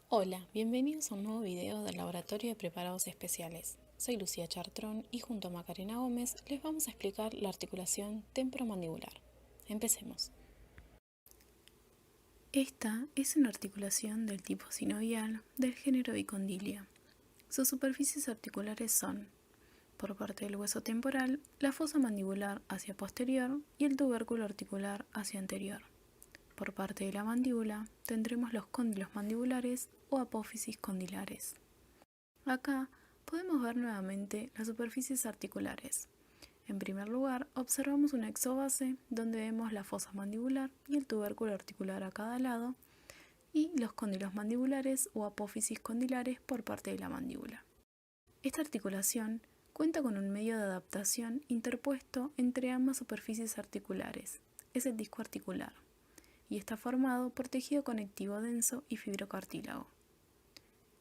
Hola, bienvenidos a un nuevo video del Laboratorio de Preparados Especiales. Soy Lucía Chartrón y junto a Macarena Gómez les vamos a explicar la articulación temporomandibular. Empecemos. Esta es una articulación del tipo sinovial del género Bicondylia. Sus superficies articulares son, por parte del hueso temporal, la fosa mandibular hacia posterior y el tubérculo articular hacia anterior. Por parte de la mandíbula tendremos los cóndilos mandibulares o apófisis condilares. Acá podemos ver nuevamente las superficies articulares. En primer lugar, observamos una exobase donde vemos la fosa mandibular y el tubérculo articular a cada lado y los cóndilos mandibulares o apófisis condilares por parte de la mandíbula. Esta articulación cuenta con un medio de adaptación interpuesto entre ambas superficies articulares, es el disco articular, y está formado por tejido conectivo denso y fibrocartílago.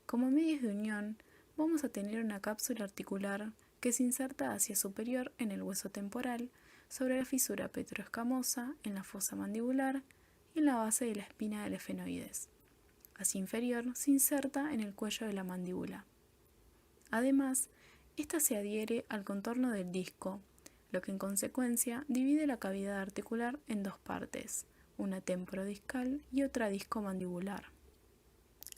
Como medios de unión, vamos a tener una cápsula articular que se inserta hacia superior en el hueso temporal, sobre la fisura petroescamosa, en la fosa mandibular y en la base de la espina del efenoides. Hacia inferior se inserta en el cuello de la mandíbula. Además, esta se adhiere al contorno del disco, lo que en consecuencia divide la cavidad articular en dos partes, una temporodiscal y otra discomandibular.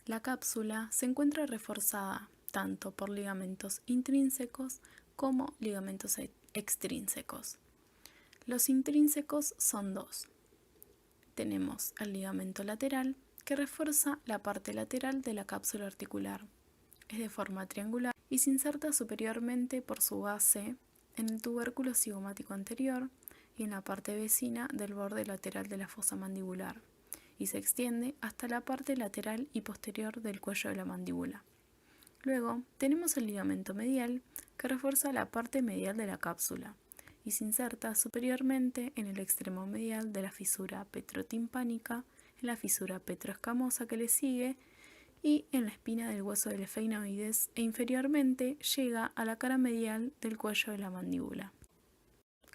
La cápsula se encuentra reforzada tanto por ligamentos intrínsecos como ligamentos extrínsecos. Los intrínsecos son dos. Tenemos el ligamento lateral, que refuerza la parte lateral de la cápsula articular. Es de forma triangular y se inserta superiormente por su base en el tubérculo cigomático anterior y en la parte vecina del borde lateral de la fosa mandibular, y se extiende hasta la parte lateral y posterior del cuello de la mandíbula. Luego tenemos el ligamento medial, que refuerza la parte medial de la cápsula y se inserta superiormente en el extremo medial de la fisura petrotimpánica, en la fisura petroescamosa que le sigue y en la espina del hueso del efenoides, e inferiormente llega a la cara medial del cuello de la mandíbula.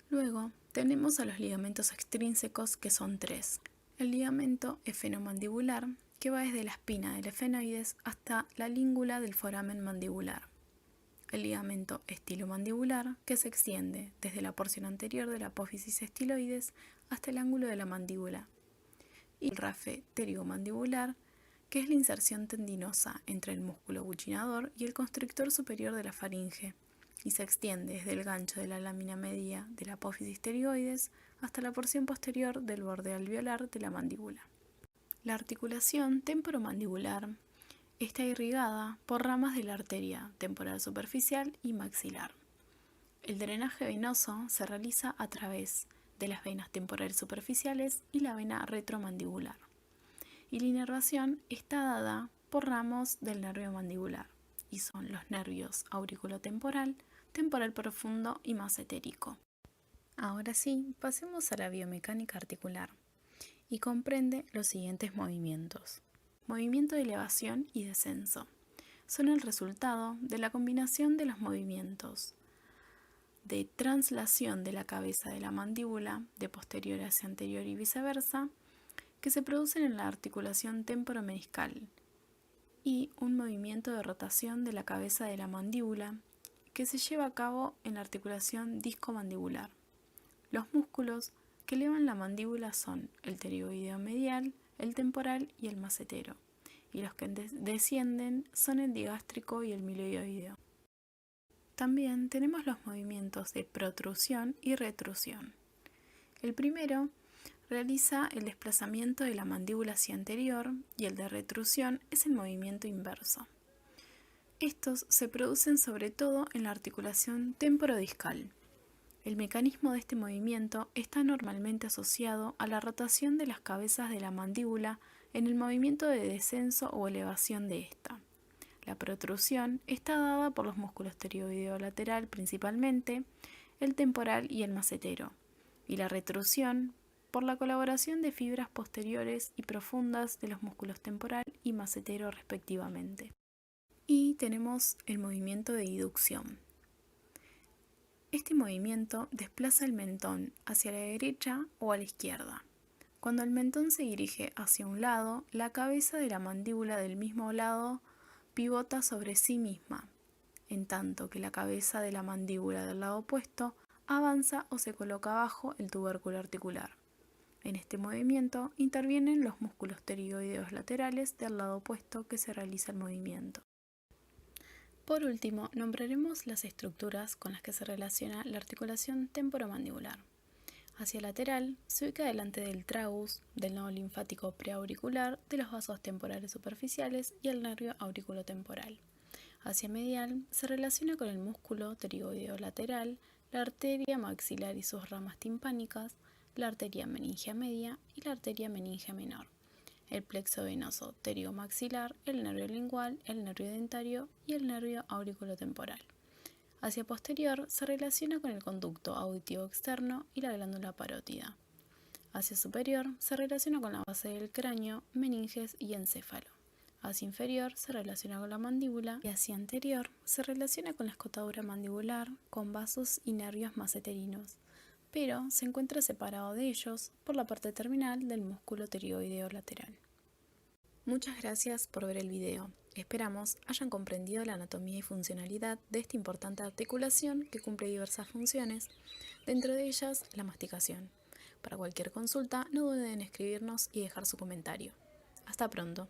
Luego tenemos a los ligamentos extrínsecos, que son tres. El ligamento efenomandibular, que va desde la espina del efenoides hasta la língula del foramen mandibular. El ligamento estilomandibular, que se extiende desde la porción anterior de la apófisis estiloides hasta el ángulo de la mandíbula. Y el rafe pterigomandibular, que es la inserción tendinosa entre el músculo buccinador y el constrictor superior de la faringe, y se extiende desde el gancho de la lámina media de la apófisis pterioides hasta la porción posterior del borde alveolar de la mandíbula. La articulación temporomandibular está irrigada por ramas de la arteria temporal superficial y maxilar. El drenaje venoso se realiza a través de las venas temporales superficiales y la vena retromandibular, y la inervación está dada por ramos del nervio mandibular, y son los nervios auriculotemporal, temporal profundo y massetérico. Ahora sí, pasemos a la biomecánica articular, y comprende los siguientes movimientos. Movimiento de elevación y descenso. Son el resultado de la combinación de los movimientos de translación de la cabeza de la mandíbula de posterior hacia anterior y viceversa, que se producen en la articulación temporomeniscal, y un movimiento de rotación de la cabeza de la mandíbula que se lleva a cabo en la articulación discomandibular. Los músculos que elevan la mandíbula son el pterigoideo medial, el temporal y el massetero, y los que descienden son el digástrico y el miloioideo. También tenemos los movimientos de protrusión y retrusión. El primero realiza el desplazamiento de la mandíbula hacia anterior y el de retrusión es el movimiento inverso. Estos se producen sobre todo en la articulación temporodiscal. El mecanismo de este movimiento está normalmente asociado a la rotación de las cabezas de la mandíbula en el movimiento de descenso o elevación de esta. La protrusión está dada por los músculos pterioideo lateral principalmente, el temporal y el massetero, y la retrusión por la colaboración de fibras posteriores y profundas de los músculos temporal y massetero respectivamente. Y tenemos el movimiento de inducción. Este movimiento desplaza el mentón hacia la derecha o a la izquierda. Cuando el mentón se dirige hacia un lado, la cabeza de la mandíbula del mismo lado pivota sobre sí misma, en tanto que la cabeza de la mandíbula del lado opuesto avanza o se coloca bajo el tubérculo articular. En este movimiento intervienen los músculos pterigoideos laterales del lado opuesto que se realiza el movimiento. Por último, nombraremos las estructuras con las que se relaciona la articulación temporomandibular. Hacia lateral se ubica delante del tragus, del nodo linfático preauricular, de los vasos temporales superficiales y el nervio auriculotemporal. Hacia medial se relaciona con el músculo pterigoideo lateral, la arteria maxilar y sus ramas timpánicas, la arteria meningia media y la arteria meningia menor, el plexo venoso pterigomaxilar, el nervio lingual, el nervio dentario y el nervio auriculotemporal. Hacia posterior se relaciona con el conducto auditivo externo y la glándula parótida. Hacia superior se relaciona con la base del cráneo, meninges y encéfalo. Hacia inferior se relaciona con la mandíbula y hacia anterior se relaciona con la escotadura mandibular, con vasos y nervios masseterinos, pero se encuentra separado de ellos por la parte terminal del músculo pterigoideo lateral. Muchas gracias por ver el video. Esperamos hayan comprendido la anatomía y funcionalidad de esta importante articulación que cumple diversas funciones, dentro de ellas la masticación. Para cualquier consulta, no duden en escribirnos y dejar su comentario. Hasta pronto.